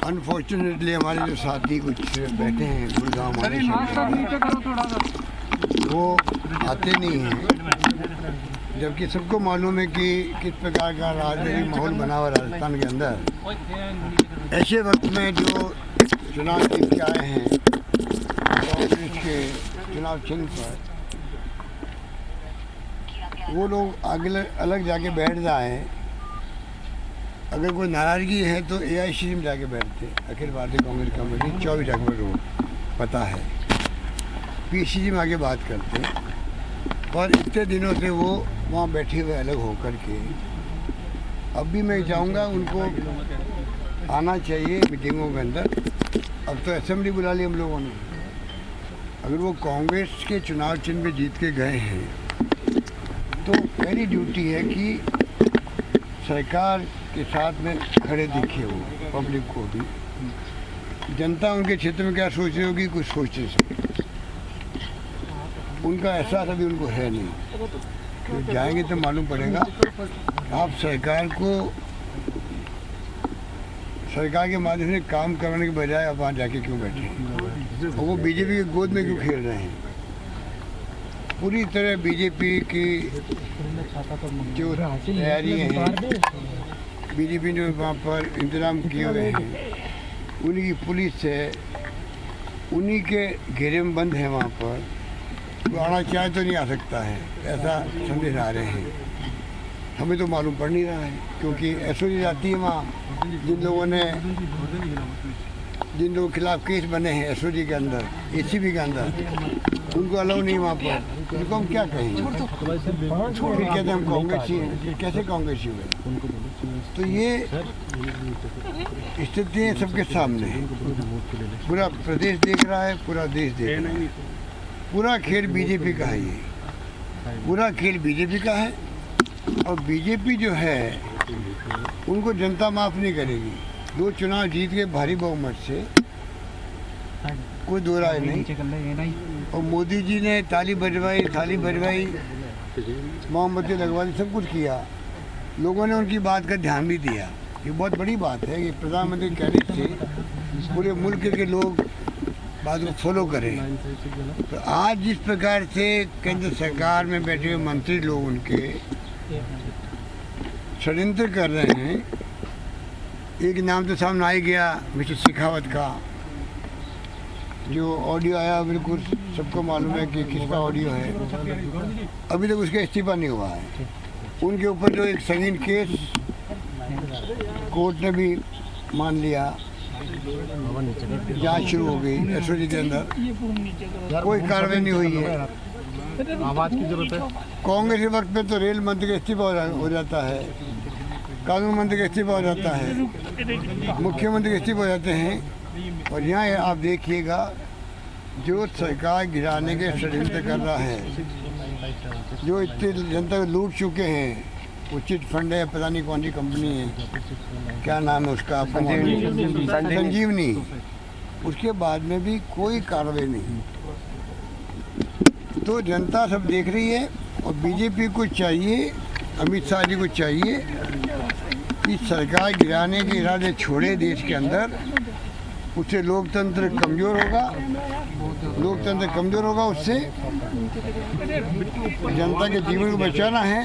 Unfortunately हमारे जो साथी कुछ बैठे हैं गुड़गांव वो आते नहीं हैं, जबकि सबको मालूम है कि किस प्रकार का राजनीतिक माहौल बना हुआ राजस्थान के अंदर। ऐसे वक्त में जो चुनाव जीत के आए हैं कांग्रेस के चुनाव चिन्ह पर, वो लोग अगले अलग जाके बैठ जाए। अगर कोई नाराज़गी है तो AICC में जाके बैठते, अखिल भारतीय कांग्रेस कमेटी 24 अक्टूबर रोड पता है, PCC में आके बात करते। और इतने दिनों से वो वहाँ बैठे हुए अलग होकर के, अब भी मैं चाहूँगा उनको आना चाहिए मीटिंगों के अंदर। अब तो असेंबली बुला ली हम लोगों ने। अगर वो कांग्रेस के चुनाव चिन्ह में जीत के गए हैं तो पहली ड्यूटी है कि सरकार के साथ में खड़े दिखे वो पब्लिक को भी। जनता उनके क्षेत्र में क्या सोच रही होगी, कुछ सोच नहीं सकती। उनका एहसास अभी उनको है नहीं, तो जाएंगे तो मालूम पड़ेगा। आप सरकार को सरकार के माध्यम से काम करने के बजाय आप वहाँ जाके क्यों बैठे हैं, और वो बीजेपी की गोद में क्यों खेल रहे हैं। पूरी तरह बीजेपी की जो तैयारी है, बीजेपी ने वहाँ पर इंतजाम किए हुए हैं, उन्हीं की पुलिस है, उन्हीं के घेरे में बंद है। वहाँ पर तो आना चाहे तो नहीं आ सकता है, ऐसा संदेश आ रहे हैं। हमें तो मालूम पड़ नहीं रहा है, क्योंकि SOG जाती है वहाँ। जिन लोगों के खिलाफ केस बने हैं SOG के अंदर, ACP के अंदर, उनको अलाउ नहीं वहाँ पर। उनको हम क्या कहेंगे, फिर कहते हैं हम कांग्रेसी हैं। कैसे कांग्रेसी हुए? तो ये स्थिति है सबके सामने। पूरा प्रदेश देख रहा है, पूरा देश देख रहा है। पूरा खेल बीजेपी का है, ये पूरा खेल बीजेपी का है। और बीजेपी जो है उनको जनता माफ़ नहीं करेगी। 2 चुनाव जीत के भारी बहुमत से, कोई दो राय नहीं। और मोदी जी ने थाली बजवाई, मोमबत्ती लगवाई, सब कुछ किया। लोगों ने उनकी बात का ध्यान भी दिया। ये बहुत बड़ी बात है कि प्रधानमंत्री कहने से पूरे मुल्क के लोग बात को फॉलो करें। तो आज जिस प्रकार से केंद्र सरकार में बैठे हुए मंत्री लोग उनके षड्यंत्र कर रहे हैं। एक नाम तो सामने आ ही गया, मिस्टर शेखावत का, जो ऑडियो आया बिल्कुल सबको मालूम है कि किसका ऑडियो है। अभी तक उसका इस्तीफा नहीं हुआ है। उनके ऊपर जो एक संगीन केस कोर्ट ने भी मान लिया, जांच शुरू हो गई SOG के अंदर, कोई कार्रवाई नहीं हुई है। आवाज की जरूरत है। कांग्रेस के वक्त पे तो रेल मंत्री का इस्तीफा हो जाता है, कानून मंत्री का इस्तीफा हो जाता है, मुख्यमंत्री का इस्तीफा हो जाते हैं। और यहाँ आप देखिएगा, जो सरकार गिराने के षड्यंत्र कर रहा है, जो इतने जनता को लूट चुके हैं, वो चिट फंड है, पता नहीं कौन सी कंपनी है, क्या नाम है उसका, संजीवनी। उसके बाद में भी कोई कार्रवाई नहीं। तो जनता सब देख रही है। और बीजेपी को चाहिए, अमित शाह जी को चाहिए कि सरकार गिराने के इरादे छोड़े देश के अंदर। उससे लोकतंत्र कमज़ोर होगा, उससे जनता के जीवन को बचाना है।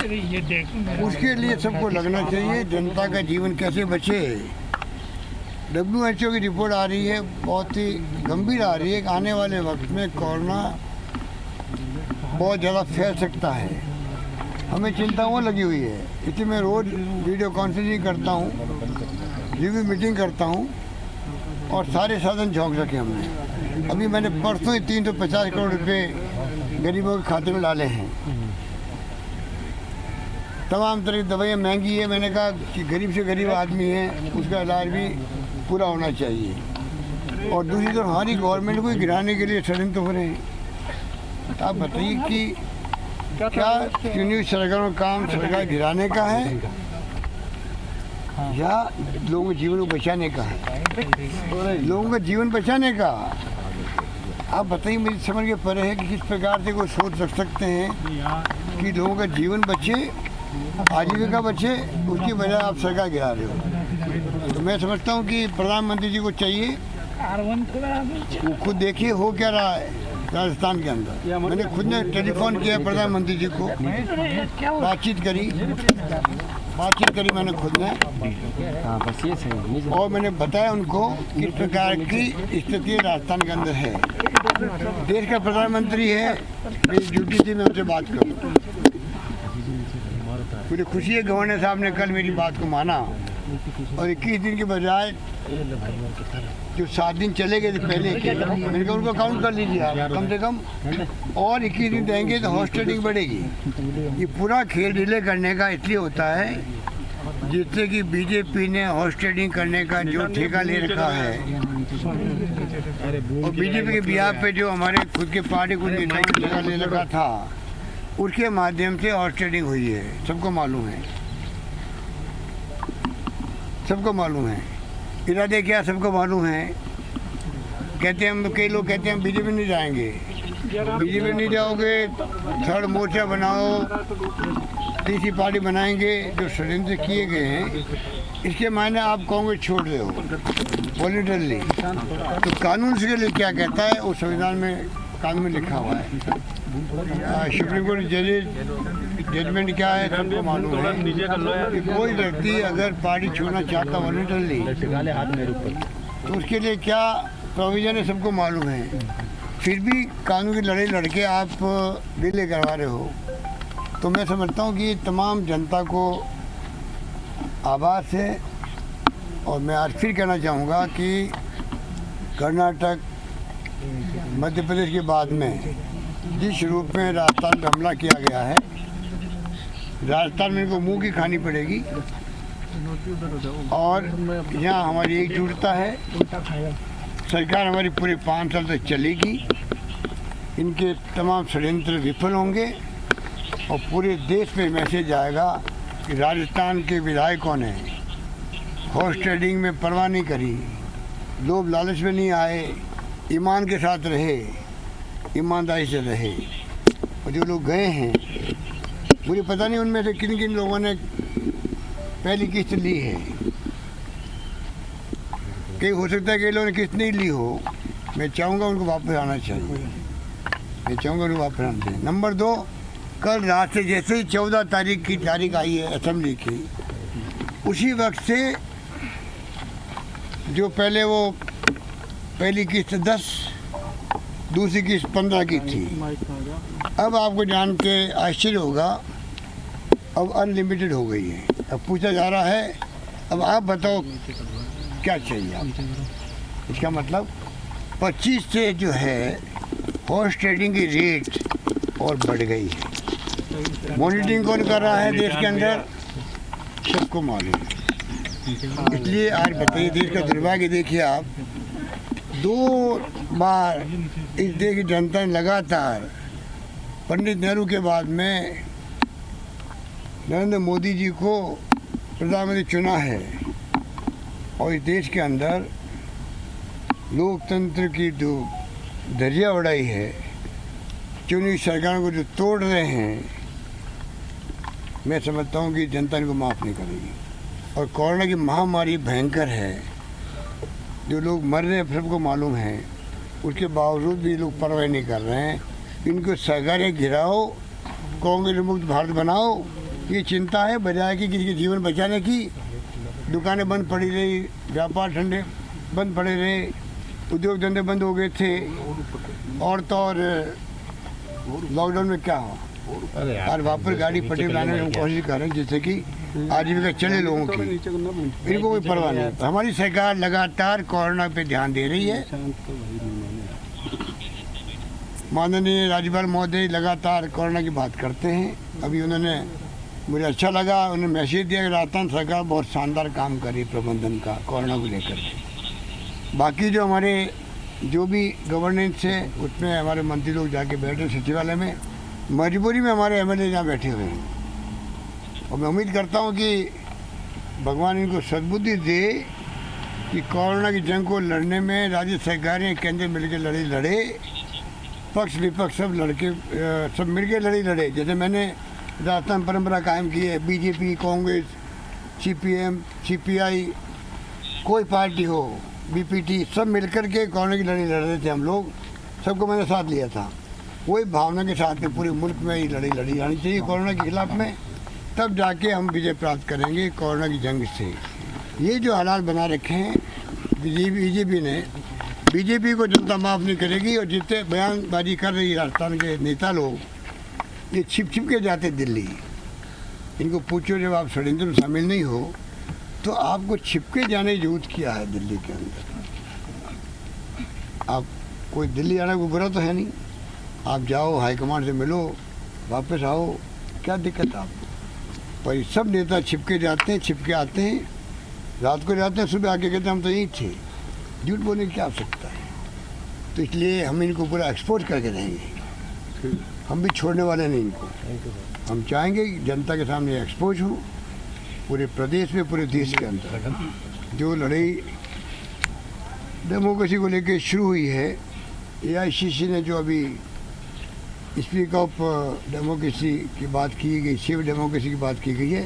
उसके लिए सबको लगना चाहिए जनता का जीवन कैसे बचे। WHO की रिपोर्ट आ रही है, बहुत ही गंभीर आ रही है कि आने वाले वक्त में कोरोना बहुत ज़्यादा फैल सकता है। हमें चिंता वो लगी हुई है, इसलिए मैं रोज़ वीडियो कॉन्फ्रेंसिंग करता हूँ, रिव्यू मीटिंग करता हूँ, और सारे साधन झोंक रखे हमने। अभी मैंने परसों ही 350 करोड़ रुपए गरीबों के खाते में डाले हैं। तमाम तरह की दवाइयाँ महंगी है, मैंने कहा कि गरीब से गरीब आदमी है, उसका इलाज भी पूरा होना चाहिए। और दूसरी तरफ हमारी गवर्नमेंट को गिराने के लिए षड्यंत्र हो रहे हैं। तो आप बताइए कि क्या चुनी सरकार का काम सरकार गिराने का है या लोगों के जीवन को बचाने का है? लोगों का जीवन बचाने का। आप बताइए, मेरी समझ के परे है कि किस प्रकार से कोई सोच सकते हैं कि लोगों का जीवन बचे, आजीविका बचे, उसकी वजह आप सरकार गिरा रहे हो। तो मैं समझता हूँ कि प्रधानमंत्री जी को चाहिए वो खुद देखिए हो क्या रहा है राजस्थान के अंदर। मैंने खुद ने टेलीफोन किया प्रधानमंत्री जी को, बातचीत करी मैंने खुद ने, और मैंने बताया उनको किस प्रकार की स्थिति राजस्थान के अंदर है। देश का प्रधानमंत्री है, मेरी ड्यूटी थी मैं उनसे बात करूँ। मुझे खुशी है गवर्नर साहब ने कल मेरी बात को माना और 21 दिन के बजाय जो 7 दिन चले गए थे पहले के, मैंने कहा उनको काउंट कर लीजिए आप कम से कम, और 21 दिन देंगे तो हॉर्स ट्रेडिंग बढ़ेगी। ये पूरा खेल डिले करने का इसलिए होता है जिससे कि बीजेपी ने हॉर्स ट्रेडिंग करने का जो ठेका ले रखा है, और बीजेपी के बिहार पे जो हमारे खुद के पार्टी को ठेका ले रखा था, उसके माध्यम से हॉर्स ट्रेडिंग हुई है। सबको मालूम है इरादे क्या, सबको मालूम है। कहते हैं हम, कई लोग कहते हैं हम बीजेपी नहीं जाएंगे, बीजेपी नहीं जाओगे, थर्ड मोर्चा बनाओ, तीसरी पार्टी बनाएंगे। जो षड्यंत्र किए गए हैं इसके मायने आप कांग्रेस छोड़ रहे हो वॉलंटरली। तो कानून के लिए क्या कहता है वो संविधान में, कानून में लिखा हुआ है। सुप्रीम कोर्ट जजमेंट क्या है सबको मालूम है कि कोई व्यक्ति अगर पार्टी छोड़ना चाहता वॉलंटरली तो उसके लिए क्या प्रोविजन है सबको मालूम है। फिर भी कानून की लड़ाई लड़के आप डिले करवा रहे हो। तो मैं समझता हूँ कि तमाम जनता को आभास है, और मैं आज फिर कहना चाहूँगा कि कर्नाटक मध्य प्रदेश के बाद में जिस रूप में राजस्थान पर हमला किया गया है, राजस्थान में इनको मुंह की खानी पड़ेगी। और यहाँ हमारी एकजुटता है, सरकार हमारी पूरे 5 साल तक चलेगी, इनके तमाम षड्यंत्र विफल होंगे और पूरे देश में मैसेज आएगा कि राजस्थान के विधायकों ने हॉर्स ट्रेडिंग में परवाह नहीं करी, लोभ लालच में नहीं आए, ईमान के साथ रहे, ईमानदारी से रहे। और जो लोग गए हैं, मुझे पता नहीं उनमें से किन किन लोगों ने पहली किस्त ली है, कहीं हो सकता है कि लोगों ने किस्त नहीं ली हो। मैं चाहूँगा उनको वापस आना चाहिए, नंबर 2, कल रात से जैसे ही 14 तारीख की तारीख आई है असेंबली की, उसी वक्त से जो पहले वो पहली किस्त 10, दूसरी किस्त 15 की थी, अब आपको जान के आश्चर्य होगा अब अनलिमिटेड हो गई है। अब पूछा जा रहा है अब आप बताओ क्या चाहिए आप। इसका मतलब 25 से जो है हॉर्स ट्रेडिंग की रेट और बढ़ गई है। मॉनिटरिंग कौन कर रहा है देश के अंदर, सबको मालूम है। इसलिए आज बताइए, देश का दुर्भाग्य देखिए आप, 2 बार इस देश की जनता ने लगातार पंडित नेहरू के बाद में नरेंद्र मोदी जी को प्रधानमंत्री चुना है, और इस देश के अंदर लोकतंत्र की जो धज्जियां उड़ाई है, चुनी सरकारों को जो तोड़ रहे हैं, मैं समझता हूँ कि जनता इनको माफ़ नहीं करेगी। और कोरोना की महामारी भयंकर है, जो लोग मर रहे हैं सबको मालूम है, उसके बावजूद भी लोग परवाह नहीं कर रहे हैं। इनको सरकारें गिराओ, कांग्रेस मुक्त भारत बनाओ, ये चिंता है, बजाय कि किसी के जीवन बचाने की। दुकानें बंद पड़ी रही, व्यापार ठंडे बंद पड़े रहे, उद्योग धंधे बंद हो गए थे, और तो और लॉकडाउन में क्या हो, और वापस गाड़ी पट्टी बनाने की हम कोशिश कर रहे हैं जिससे कि आजीविका चले लोगों की, इनको कोई परवाह नहीं। तो हमारी सरकार लगातार कोरोना पे ध्यान दे रही है। माननीय राज्यपाल महोदय लगातार कोरोना की बात करते हैं। अभी उन्होंने, मुझे अच्छा लगा, उन्होंने मैसेज दिया कि राजस्थान सरकार बहुत शानदार काम कर रही प्रबंधन का कोरोना को लेकर के। बाकी जो हमारे जो भी गवर्नेंस है उसमें हमारे मंत्री लोग जाके बैठे सचिवालय में, मजबूरी में हमारे एमएलए यहाँ बैठे हुए हैं। और मैं उम्मीद करता हूँ कि भगवान इनको सद्बुद्धि दे कि कोरोना की जंग को लड़ने में राज्य सरकारें केंद्र मिलकर लड़ाई लड़े, पक्ष विपक्ष सब मिलकर लड़े। जैसे मैंने राजस्थान परंपरा कायम की है, बीजेपी, कांग्रेस, सीपीएम, सीपीआई, कोई पार्टी हो, बीपीटी, सब मिलकर के कॉर्नर की लड़ाई लड़ रहे थे हम लोग, सबको मैंने साथ लिया था। वही भावना के साथ में पूरे मुल्क में ये लड़ी लड़ी जानी चाहिए कोरोना के खिलाफ में, तब जाके हम विजय प्राप्त करेंगे कोरोना की जंग से। ये जो हालात बना रखे हैं बीजेपी ने, बीजेपी को जनता माफ़ नहीं करेगी। और जितने बयानबाजी कर रही राजस्थान के नेता लोग, ये छिप छिप के जाते दिल्ली। इनको पूछो जब आप षड्यंत्र में शामिल नहीं हो तो आपको छिपके जाने की जरूरत क्या है दिल्ली के अंदर? आप कोई दिल्ली आना कोई बुरा तो है नहीं, आप जाओ हाईकमांड से मिलो, वापस आओ, क्या दिक्कत है आपको? पर ये सब नेता छिपके जाते हैं, छिपके आते हैं, रात को जाते हैं, सुबह आके कहते हैं हम तो यहीं थे। झूठ बोलने की क्या आवश्यकता है? तो इसलिए हम इनको पूरा एक्सपोज करके रहेंगे, हम भी छोड़ने वाले नहीं इनको। हम चाहेंगे कि जनता के सामने एक्सपोज हो, पूरे प्रदेश में, पूरे देश के अंदर जो लड़ाई डेमोक्रेसी को लेकर शुरू हुई है। AICC ने जो अभी स्पीक ऑफ डेमोक्रेसी की बात की गई, सिविल डेमोक्रेसी की बात की गई है,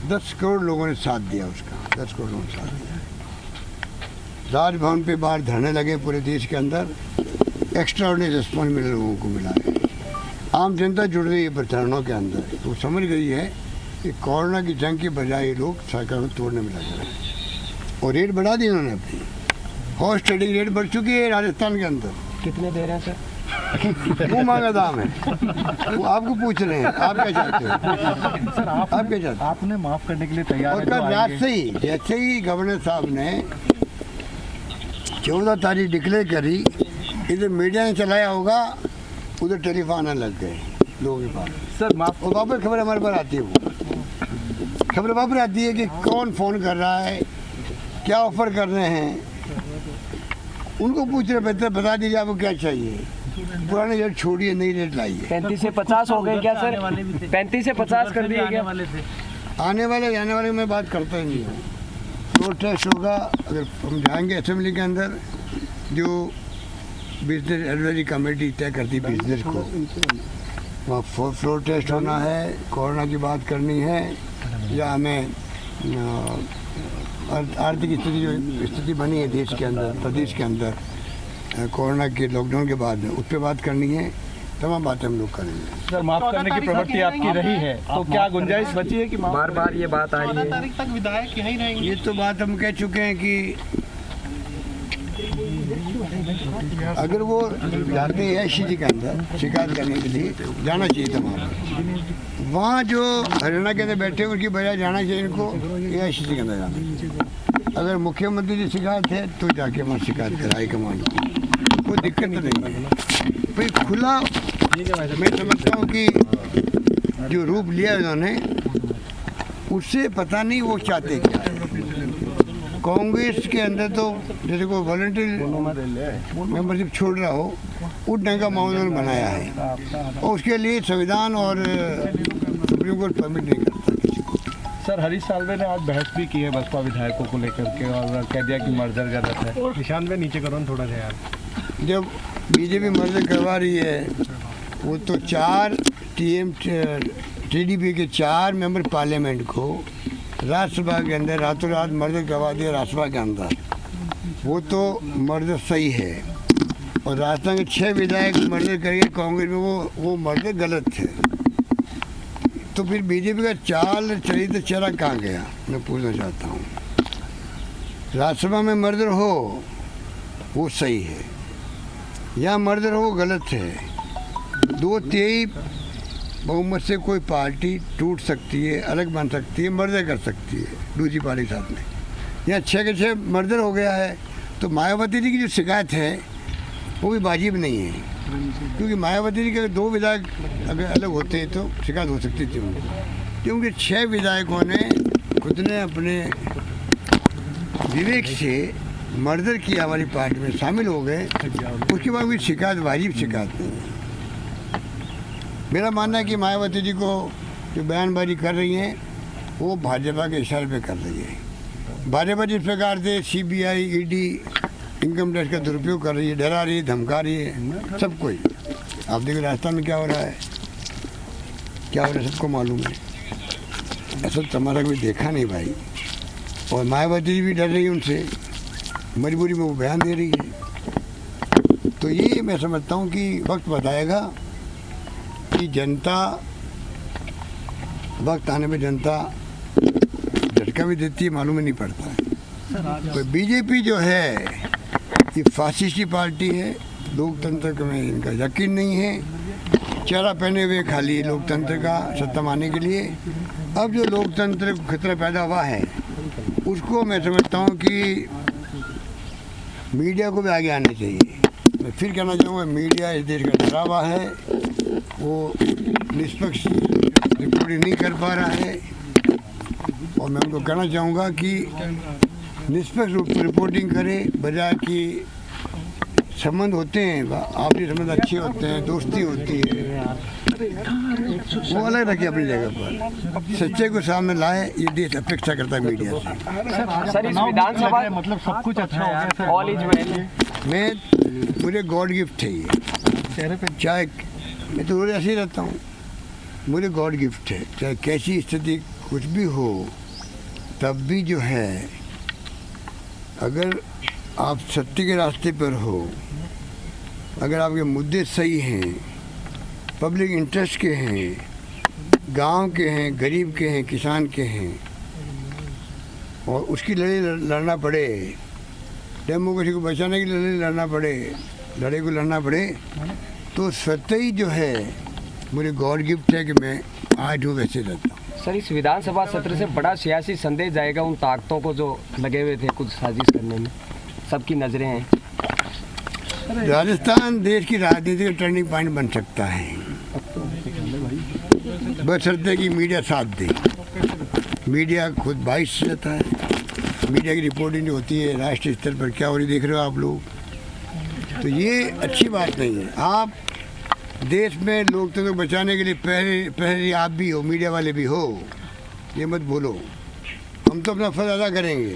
10 करोड़ लोगों ने साथ दिया उसका, 10 करोड़ लोगों ने साथ दिया। राजभवन पे बाहर धरने लगे पूरे देश के अंदर, एक्स्ट्रा ऑर्डिनरी रिस्पॉन्स मिले लोगों को मिला है। आम जनता जुड़ रही है धरनों के अंदर, तो समझ गई है कि कोरोना की जंग के बजाय ये लोग सरकार को तोड़ने में लगे हैं। और रेट बढ़ा दी इन्होंने अपनी, हॉर्स ट्रेडिंग रेट बढ़ चुकी है राजस्थान के अंदर। कितने दे रहे हैं सर? वो महंगा दाम है, वो आपको पूछ रहे हैं, आप क्या चाहते हो? सर आप क्या चाहते हो? आपने माफ करने के लिए तैयार और है? कल रात से ही जैसे ही गवर्नर साहब ने 14 तारीख डिक्लेयर करी, इधर मीडिया ने चलाया होगा, उधर टेलीफोन आने लग गए लोगों के पास। सर माफ, और वापस खबर हमारे पास आती है, वो खबर वापस आती है कि कौन फ़ोन कर रहा है, क्या ऑफर कर रहे हैं, उनको पूछ रहे बेहतर बता दीजिए आपको क्या चाहिए। पुराने रेट छोड़िए, नई रेट लाइए। 35 से 50 हो गए क्या सर? 35 से 50 कर दिए क्या? आने वाले जाने वाले मैं बात करता ही नहीं हूँ। फ्लोर टेस्ट होगा, अगर हम जाएंगे असेंबली के अंदर, जो बिजनेस एडवाइजरी कमेटी तय करती बिजनेस को, वहाँ फ्लोर टेस्ट होना है, कोरोना की बात करनी है, या हमें आर्थिक स्थिति जो स्थिति बनी है देश के अंदर, प्रदेश के अंदर कोरोना के लॉकडाउन के बाद, उस पर बात करनी है। तमाम बातें हम लोग करेंगे। सर माफ करने की प्रवृत्ति आपकी रही है, तो क्या गुंजाइश बची है कि बार बार ये बात आ रही 14 है? तारीख तक विधायक यहीं रहेंगे? ये तो बात हम कह चुके हैं कि अगर वो जाते हैं AICC के अंदर शिकायत करने के लिए, जाना चाहिए तमाम। वहाँ जो हरियाणा के अंदर बैठे उनकी बजाय जाना चाहिए इनको AICC के अंदर जाना चाहिए। अगर मुख्यमंत्री की शिकायत है तो जाके वहाँ शिकायत कराए कमांड को, कोई दिक्कत नहीं है। भाई खुला, मैं समझता हूँ कि जो रूप लिया उन्होंने, उससे पता नहीं वो चाहते क्या है। कांग्रेस के अंदर तो जैसे कोई वॉलंटियर मेंबरशिप छोड़ रहा हो, उस ढंग का माहौल उन्होंने बनाया है, और उसके लिए संविधान और सुप्रीम कोर्ट परमिट नहीं करता किसी को। सर हरीश साल्वे ने आज बहस भी की है बसपा विधायकों को लेकर के, और कह दिया कि मर्डर गलत है। निशान पे नीचे करो थोड़ा सा यार। जब बीजेपी मर्डर करवा रही है, वो तो 4 TDP के 4 मेंबर पार्लियामेंट को राज्यसभा के अंदर रातों रात मर्डर करवा दिया राज्यसभा के अंदर, वो तो मर्डर सही है। और राजस्थान के 6 विधायक मर्डर करके कांग्रेस में, वो मर्डर गलत थे। तो फिर बीजेपी का चाल चरित्र चेहरा कहाँ गया, मैं पूछना चाहता हूँ। राज्यसभा में मर्डर हो वो सही है, या मर्डर हो वो गलत है। 2/3 बहुमत से कोई पार्टी टूट सकती है, अलग बन सकती है, मर्डर कर सकती है दूसरी पार्टी के साथ में। यहाँ 6 के 6 मर्डर हो गया है, तो मायावती जी की जो शिकायत है वो भी वाजिब नहीं है, क्योंकि मायावती जी के 2 विधायक अगर अलग होते तो शिकायत हो सकती थी उनको, क्योंकि 6 विधायकों ने खुद ने अपने विवेक से मर्डर किया, हमारी पार्टी में शामिल हो गए, उसके बाद भी शिकायत वाजिब शिकायत नहीं है। मेरा मानना है कि मायावती जी को जो बयानबाजी कर रही हैं वो भाजपा के इशारे पे कर रही है। भाजपा जिस प्रकार से CBI, ED, इनकम टैक्स का दुरुपयोग कर रही है, डरा रही है, धमका रही है सब कोई। आप देखिए राजस्थान में क्या हो रहा है, क्या हो रहा है सबको मालूम है। ऐसा तमाशा कभी देखा नहीं भाई। और मायावती भी डर रही है उनसे, मजबूरी में वो बयान दे रही है। तो ये मैं समझता हूँ कि वक्त बताएगा कि जनता, वक्त आने में जनता झटका भी देती है, मालूम ही नहीं पड़ता है। तो बीजेपी जो है ये फासिस्टी पार्टी है, लोकतंत्र में इनका यकीन नहीं है, चेहरा पहने हुए खाली लोकतंत्र का सत्ता मारने के लिए। अब जो लोकतंत्र को खतरा पैदा हुआ है उसको मैं समझता हूँ कि मीडिया को भी आगे आना चाहिए। मैं फिर कहना चाहूँगा, मीडिया इस देश का डरावा है, वो निष्पक्ष रिपोर्टिंग नहीं कर पा रहा है। और मैं उनको कहना चाहूँगा कि निष्पक्ष रूप से रिपोर्टिंग करे, बजाय कि संबंध होते हैं, आपसी संबंध अच्छे होते हैं, दोस्ती होती है, वो अलग रखे अपनी जगह पर, सच्चे को सामने लाए, ये देश अपेक्षा करता है मीडिया से। सर इस विधानसभा मतलब सब कुछ अच्छा हो गया सर, ऑल इज वेल। मुझे गॉड गिफ्ट है ये, चाहे मैं तो रोज ऐसे ही रहता हूँ, मुझे गॉड गिफ्ट है, चाहे कैसी स्थिति कुछ भी हो, तब भी जो है अगर आप सत्य के रास्ते पर हो, अगर आपके मुद्दे सही हैं, पब्लिक इंटरेस्ट के हैं, गांव के हैं, गरीब के हैं, किसान के हैं, और उसकी लड़ाई लड़ना पड़े, डेमोक्रेसी को बचाने की लड़ाई लड़ना पड़े, लड़ाई को लड़ना पड़े, तो सत्य ही जो है मुझे गॉड गिफ्ट है कि मैं आज हूँ वैसे रहता हूँ। सर इस विधानसभा सत्र से बड़ा सियासी संदेश जाएगा उन ताकतों को जो लगे हुए थे कुछ साजिश करने में, सबकी नजरें हैं। राजस्थान देश की राजनीति का टर्निंग पॉइंट बन सकता है, बशर्ते कि मीडिया साथ दे। मीडिया खुद बाइस रहता है, मीडिया की रिपोर्टिंग जो होती है राष्ट्रीय स्तर पर क्या हो रही देख रहे हो आप लोग, तो ये अच्छी बात नहीं है। आप देश में लोकतंत्र को बचाने के लिए पहले आप भी हो, मीडिया वाले भी हो, ये मत भूलो। हम तो अपना फर्ज अदा करेंगे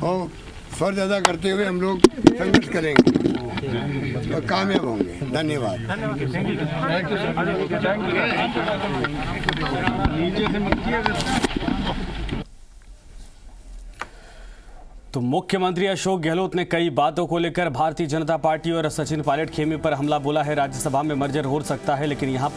और फर्ज अदा करते हुए हम लोग संघर्ष करेंगे और कामयाब होंगे। धन्यवाद। तो मुख्यमंत्री अशोक गहलोत ने कई बातों को लेकर भारतीय जनता पार्टी और सचिन पायलट खेमे पर हमला बोला है। राज्यसभा में मर्जर हो सकता है, लेकिन यहां पर